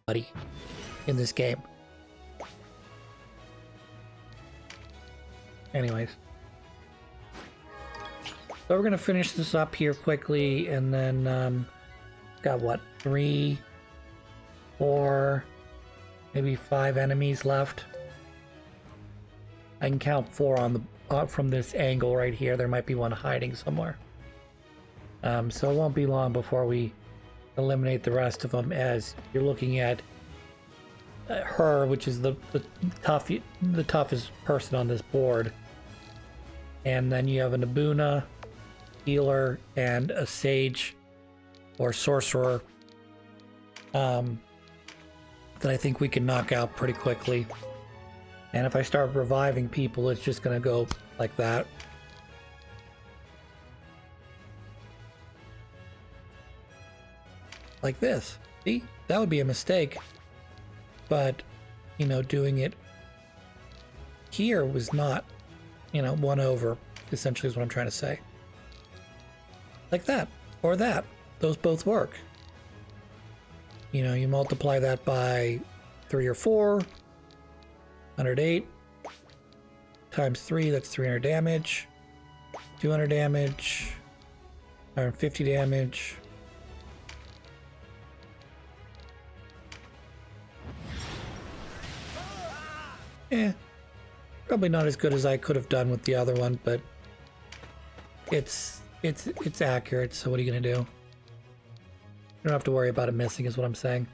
everybody in this game. Anyways. So we're going to finish this up here quickly, and then got what, 3, 4, maybe 5 enemies left. I can count 4 on the from this angle right here. There might be one hiding somewhere. So it won't be long before we eliminate the rest of them, as you're looking at her, which is the toughest person on this board. And then you have a Nabuna, healer, and a sage or sorcerer that I think we can knock out pretty quickly. And if I start reviving people, it's just gonna go like that. Like this. See? That would be a mistake. But, you know, doing it here was not, you know, 1 over, essentially is what I'm trying to say. Like that, or that. Those both work. You know, you multiply that by 3 or 4, 108, times 3, that's 300 damage, 200 damage, 150 damage. Probably not as good as I could have done with the other one, but it's accurate, so what are you gonna do? You don't have to worry about it missing, is what I'm saying.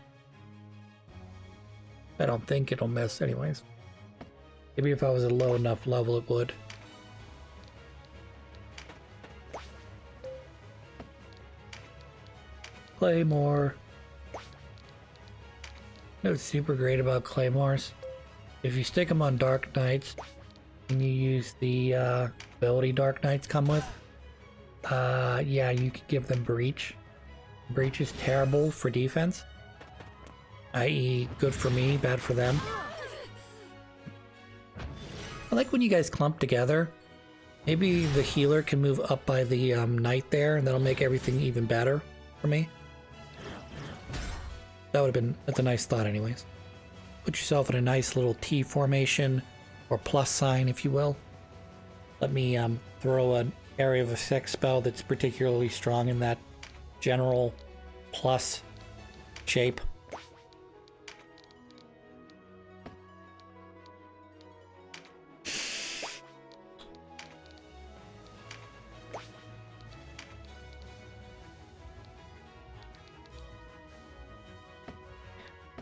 I don't think it'll miss anyways. Maybe if I was at a low enough level it would. Claymore. You know what's super great about claymores? If you stick them on Dark Knights and you use the ability Dark Knights come with, yeah, you could give them Breach. Breach is terrible for defense, i.e. good for me, bad for them. I like when you guys clump together. Maybe the healer can move up by the knight there, and that'll make everything even better for me. That would have been, that's a nice thought anyways. Put yourself in a nice little T formation, or plus sign if you will. Let me throw an area of effect spell that's particularly strong in that general plus shape.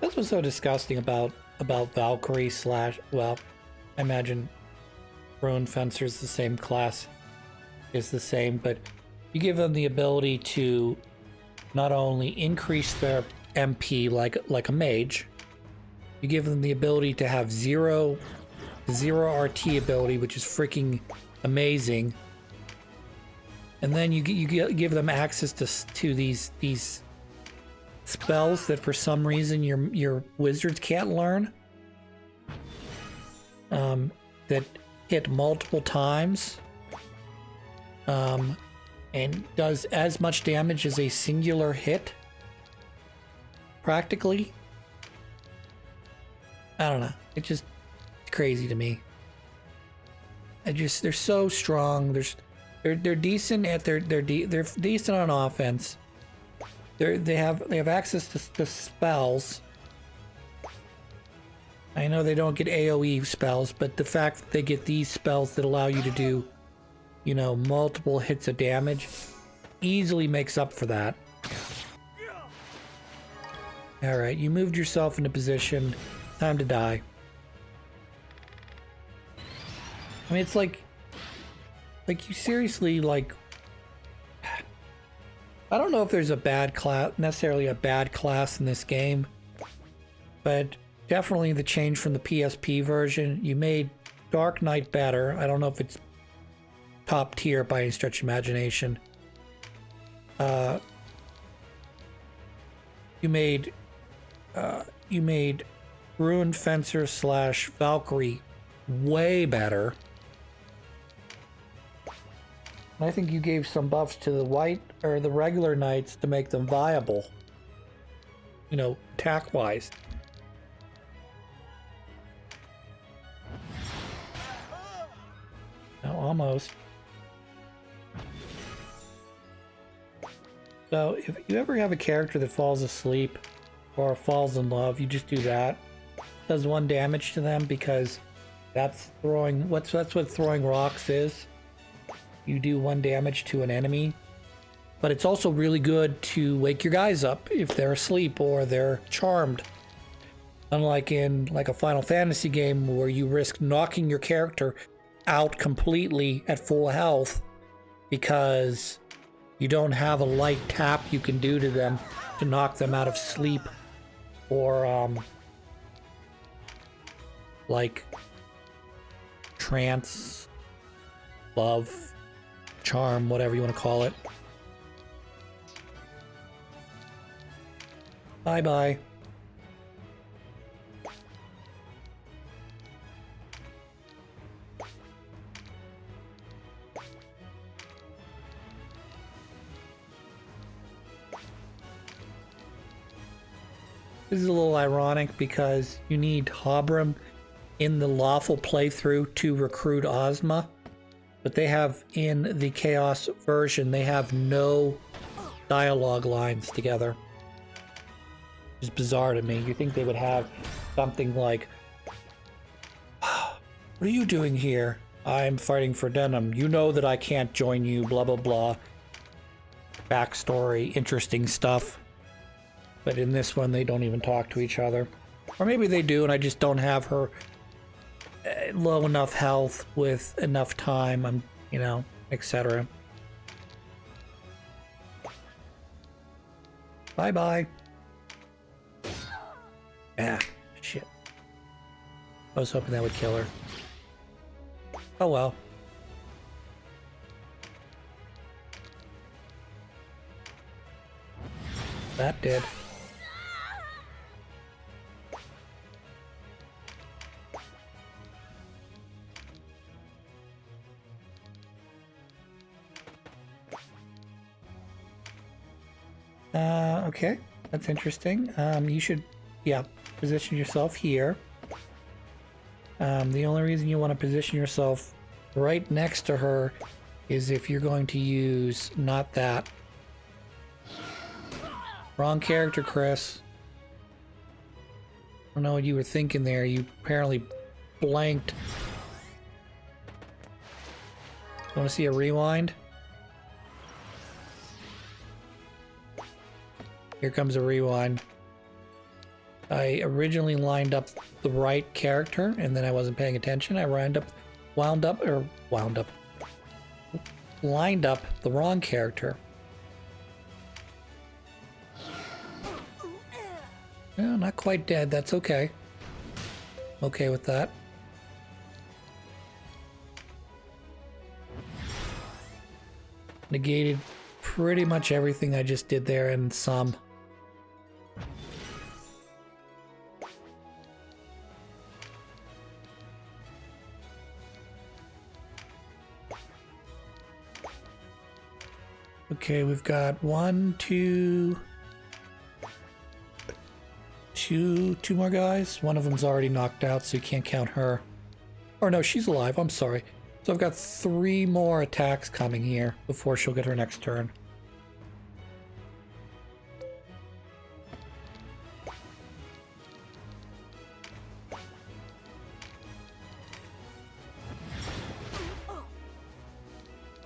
That's what's so disgusting about Valkyrie slash, well, I imagine Ruin Fencer's the same class, is the same, but you give them the ability to not only increase their MP like a mage, you give them the ability to have zero RT ability, which is freaking amazing, and then you give them access to these spells that for some reason your wizards can't learn, that hit multiple times, and does as much damage as a singular hit, practically. I don't know, it's just crazy to me. They're so strong. They're decent at they're decent on offense. They have access to spells. I know they don't get AoE spells, but the fact that they get these spells that allow you to do, you know, multiple hits of damage easily makes up for that. Alright, you moved yourself into position. Time to die. I mean, it's like you seriously, like, I don't know if there's a bad class, necessarily a bad class in this game, but definitely the change from the PSP version. You made Dark Knight better. I don't know if it's top tier by any stretch of imagination. You made Ruined Fencer slash Valkyrie way better. I think you gave some buffs to the white or the regular knights to make them viable, you know, attack wise. most. So if you ever have a character that falls asleep or falls in love, you just do that. Does 1 damage to them because that's what throwing rocks is. You do 1 damage to an enemy. But it's also really good to wake your guys up if they're asleep or they're charmed. Unlike in like a Final Fantasy game where you risk knocking your character out completely at full health because you don't have a light tap you can do to them to knock them out of sleep or like trance, love, charm, whatever you want to call it. Bye-bye. This is a little ironic because you need Habram in the lawful playthrough to recruit Ozma, but they have in the Chaos version, they have no dialogue lines together. It's bizarre to me. You think they would have something like, "What are you doing here? I'm fighting for Denim. You know that I can't join you, blah, blah, blah." Backstory, interesting stuff. But in this one, they don't even talk to each other. Or maybe they do, and I just don't have her low enough health with enough time, you know, etc. Bye-bye. Ah, shit. I was hoping that would kill her. Oh well. That did. Okay, that's interesting. You should, yeah, position yourself here. The only reason you want to position yourself right next to her is if you're going to use not that. Wrong character, Chris. I don't know what you were thinking there. You apparently blanked. Want to see a rewind? Here comes a rewind. I originally lined up the right character, and then I wasn't paying attention. I lined up the wrong character. No, not quite dead. That's okay. Okay with that. Negated pretty much everything I just did there and some. Okay, we've got two more guys. One of them's already knocked out, so you can't count her. Or no, she's alive. I'm sorry. So I've got 3 more attacks coming here before she'll get her next turn.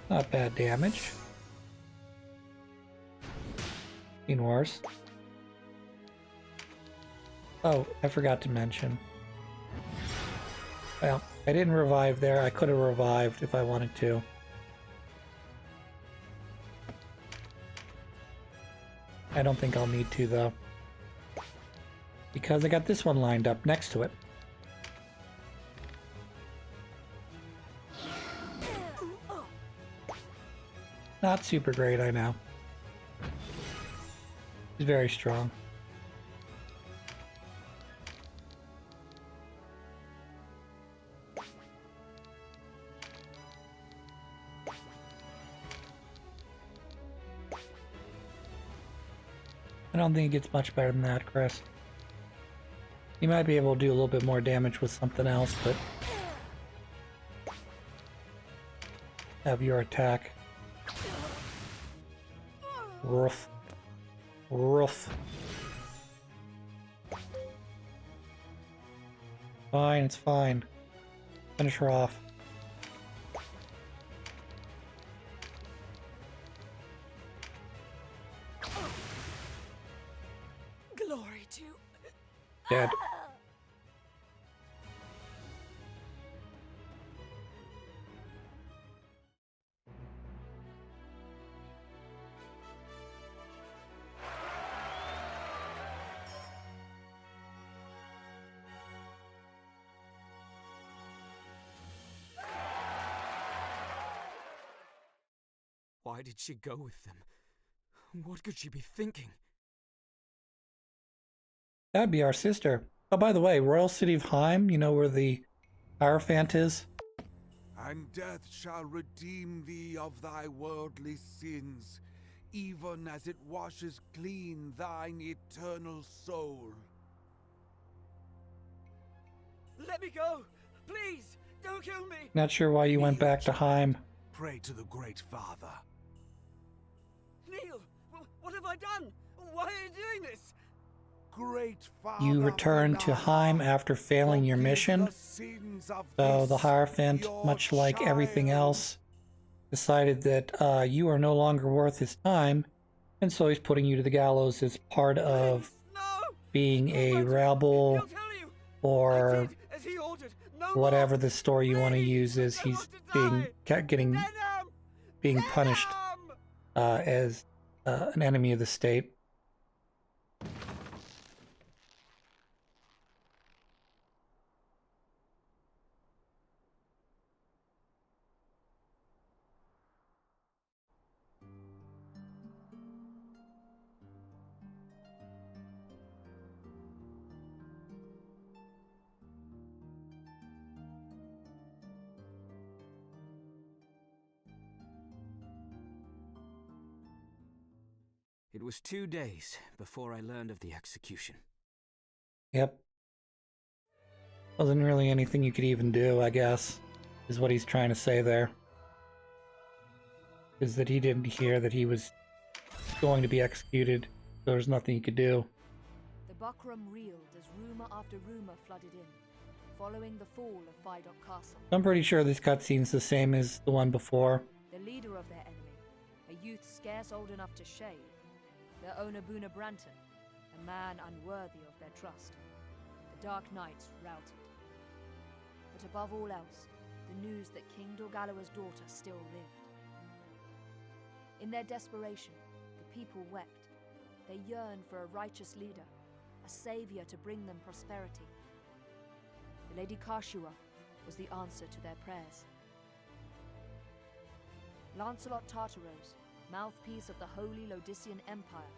Not bad damage. Seen worse. Oh, I forgot to mention. Well, I didn't revive there. I could have revived if I wanted to. I don't think I'll need to, though. Because I got this one lined up next to it. Not super great, I know. He's very strong. I don't think it gets much better than that, Chris. You might be able to do a little bit more damage with something else, but... have your attack. Roof. Roof. Fine, it's fine. Finish her off. Glory to... Dead. Why did she go with them? What could she be thinking? That'd be our sister. Oh, by the way, Royal City of Heim, you know where the Hierophant is? And death shall redeem thee of thy worldly sins, even as it washes clean thine eternal soul. Let me go! Please! Don't kill me! Not sure why you went back to Heim. Pray to the Great Father. Neil! What have I done? Why are you doing this? Great Father, You returned to Heim after failing your mission. So the Hierophant, much like everything else, decided that you are no longer worth his time, and so he's putting you to the gallows as part of being a rebel, or whatever the story you want to use is. He's being punished as an enemy of the state. It was 2 days before I learned of the execution. Yep. Wasn't really anything you could even do, I guess, is what he's trying to say there. Is that he didn't hear that he was going to be executed. So there's nothing he could do. The buckram reeled as rumor after rumor flooded in, following the fall of Fidok Castle. I'm pretty sure this cutscene's the same as the one before. The leader of their enemy, a youth scarce old enough to shave, their owner Buna Branton, a man unworthy of their trust. The Dark Knights routed. But above all else, the news that King Dorgalawa's daughter still lived. In their desperation, the people wept. They yearned for a righteous leader, a savior to bring them prosperity. The Lady Kashua was the answer to their prayers. Lancelot Tartaros, mouthpiece of the Holy Lodician Empire,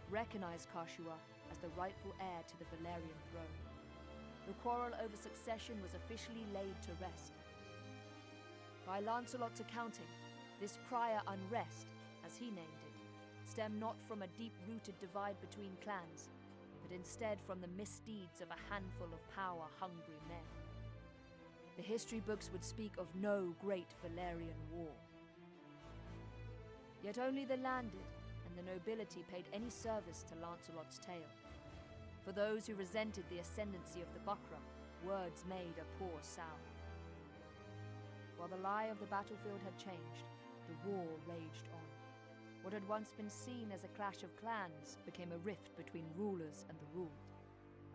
recognized Kashua as the rightful heir to the Valerian throne. The quarrel over succession was officially laid to rest. By Lancelot's accounting, this prior unrest, as he named it, stemmed not from a deep-rooted divide between clans, but instead from the misdeeds of a handful of power-hungry men. The history books would speak of no great Valerian war. Yet only the landed and the nobility paid any service to Lancelot's tale. For those who resented the ascendancy of the Buckram, words made a poor salve. While the lie of the battlefield had changed, the war raged on. What had once been seen as a clash of clans became a rift between rulers and the ruled,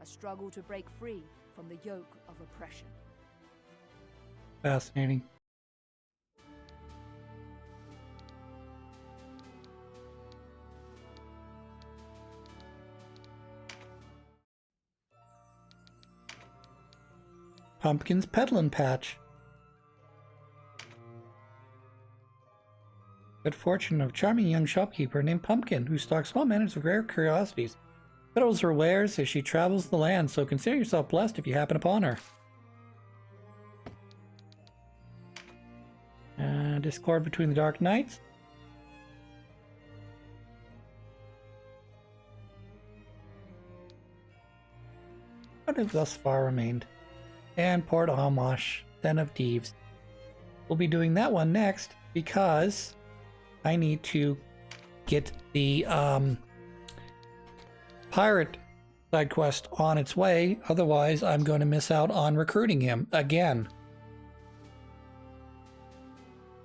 a struggle to break free from the yoke of oppression. Fascinating. Pumpkin's Peddlin' Patch. Good fortune of a charming young shopkeeper named Pumpkin, who stocks all manners of rare curiosities. Peddles her wares as she travels the land, so consider yourself blessed if you happen upon her. Discord between the Dark Knights. What have thus far remained? And Port Amash, Den of Thieves. We'll be doing that one next. because I need to get the pirate side quest on its way. Otherwise, I'm going to miss out on recruiting him again.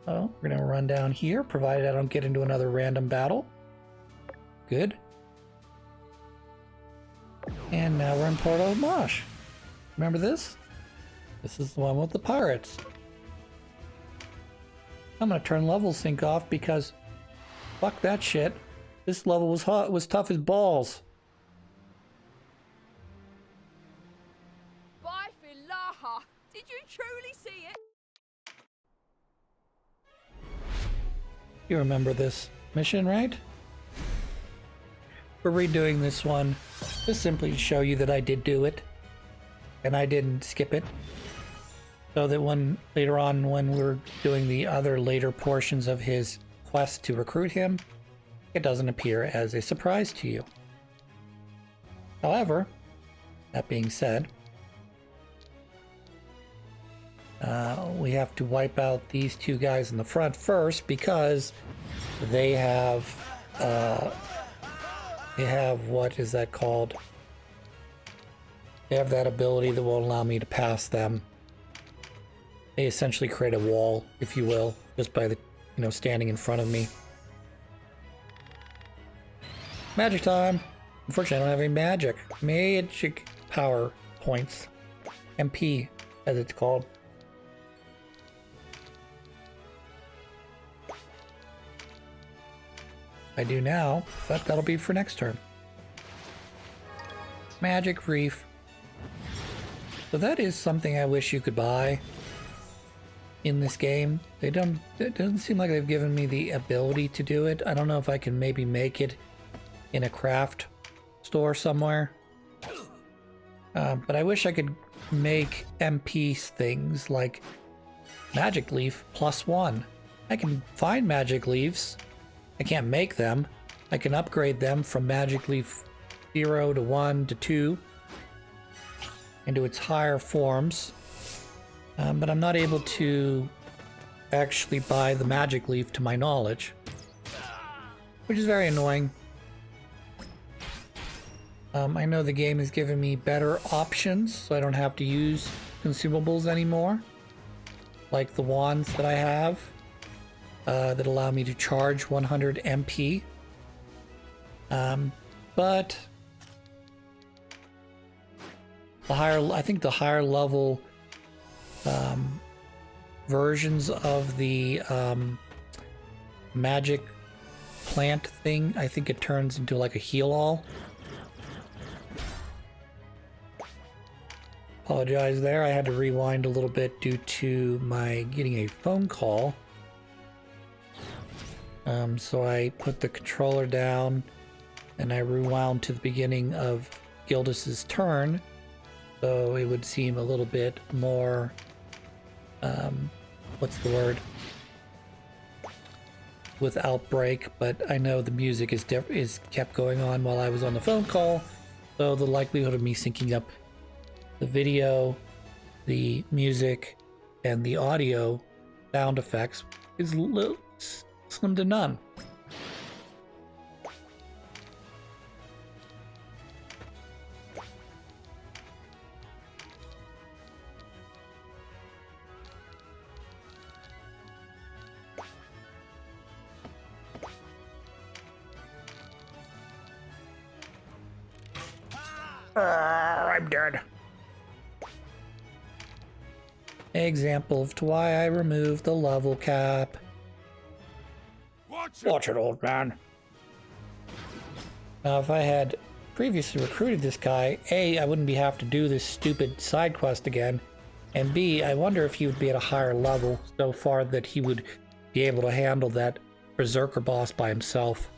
Oh, we're going to run down here, provided I don't get into another random battle. Good. And now we're in Port Omarsh. Remember this? This is the one with the pirates. I'm going to turn level sync off because fuck that shit. This level was tough as balls. By Philaha! Did you truly see it? You remember this mission, right? We're redoing this one just simply to show you that I did do it and I didn't skip it, so that when later on when we're doing the other later portions of his quest to recruit him, it doesn't appear as a surprise to you. However, that being said, we have to wipe out these two guys in the front first because they have what is that called? They have that ability that won't allow me to pass them. They essentially create a wall, if you will, just by the, standing in front of me. Magic time! Unfortunately, I don't have any magic power points. MP, as it's called. I do now, but that'll be for next turn. Magic Reef. So that is something I wish you could buy in this game. It doesn't seem like they've given me the ability to do it. I don't know if I can maybe make it in a craft store somewhere. But I wish I could make MP things like Magic Leaf +1. I can find Magic Leaves. I can't make them. I can upgrade them from Magic Leaf 0 to 1 to 2 into its higher forms. But I'm not able to actually buy the Magic Leaf to my knowledge, which is very annoying. I know the game has given me better options, so I don't have to use consumables anymore, like the wands that I have. That allow me to charge 100 MP. But I think the higher level versions of the magic plant thing, I think it turns into like a heal-all. Apologize there, I had to rewind a little bit due to my getting a phone call. So I put the controller down and I rewound to the beginning of Gildas's turn, so it would seem a little bit more, what's the word? Without break, but I know the music is kept going on while I was on the phone call, so the likelihood of me syncing up the video, the music, and the audio sound effects is slim to none. I'm dead. Example of why I removed the level cap. Watch it, old man. Now, if I had previously recruited this guy, A, I wouldn't have to do this stupid side quest again, and B, I wonder if he would be at a higher level so far that he would be able to handle that berserker boss by himself.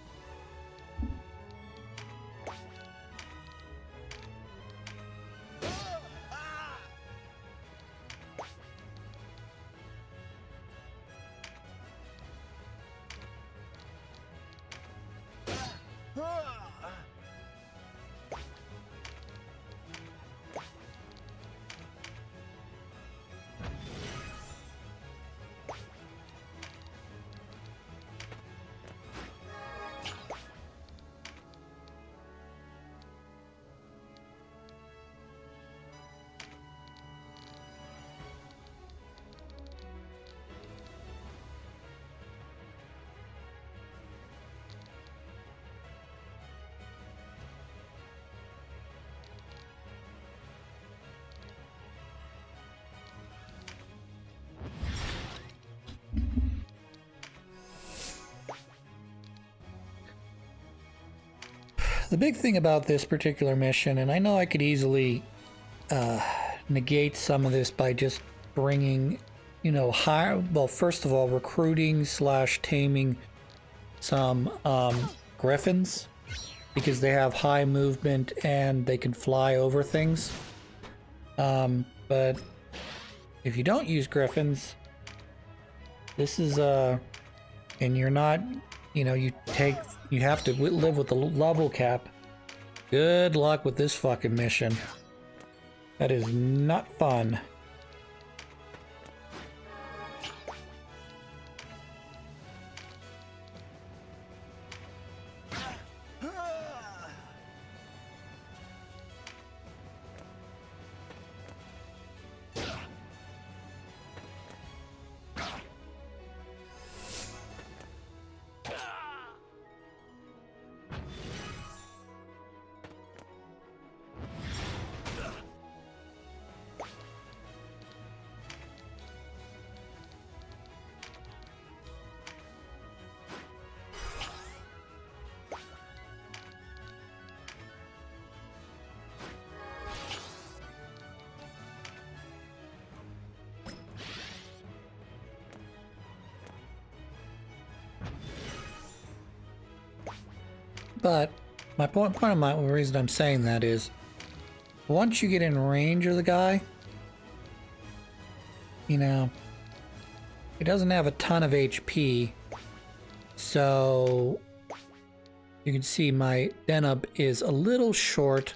the big thing about this particular mission, and I know I could easily negate some of this by just bringing, you know, well, first of all, recruiting / taming some griffins, because they have high movement and they can fly over things. But if you don't use griffins, this is and you're not, you know, you have to live with the level cap. Good luck with this fucking mission. That is not fun. But my point of my reason I'm saying that is, once you get in range of the guy, you know, he doesn't have a ton of HP, so you can see my Denub is a little short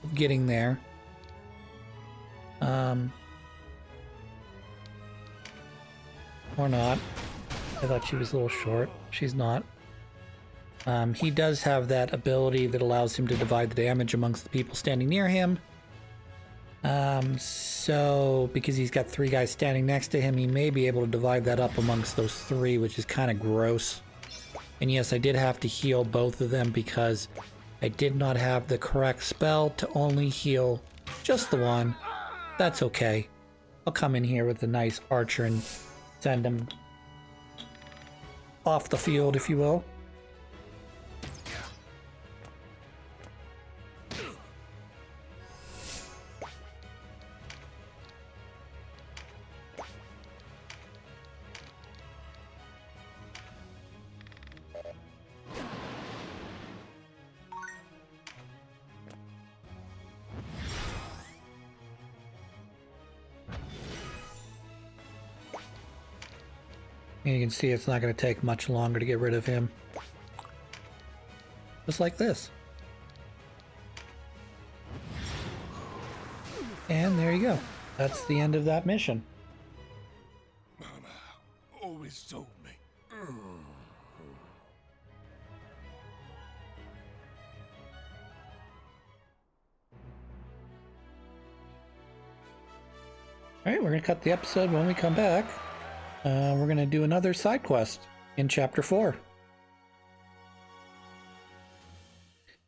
of getting there. Or not. I thought she was a little short. She's not. He does have that ability that allows him to divide the damage amongst the people standing near him. So because he's got 3 guys standing next to him, he may be able to divide that up amongst those 3, which is kind of gross. And yes, I did have to heal both of them because I did not have the correct spell to only heal just the one. That's okay. I'll come in here with a nice archer and send him off the field, if you will. And you can see it's not going to take much longer to get rid of him. Just like this. And there you go. That's the end of that mission. Mama always told me. Alright, we're going to cut the episode when we come back. We're going to do another side quest in Chapter 4.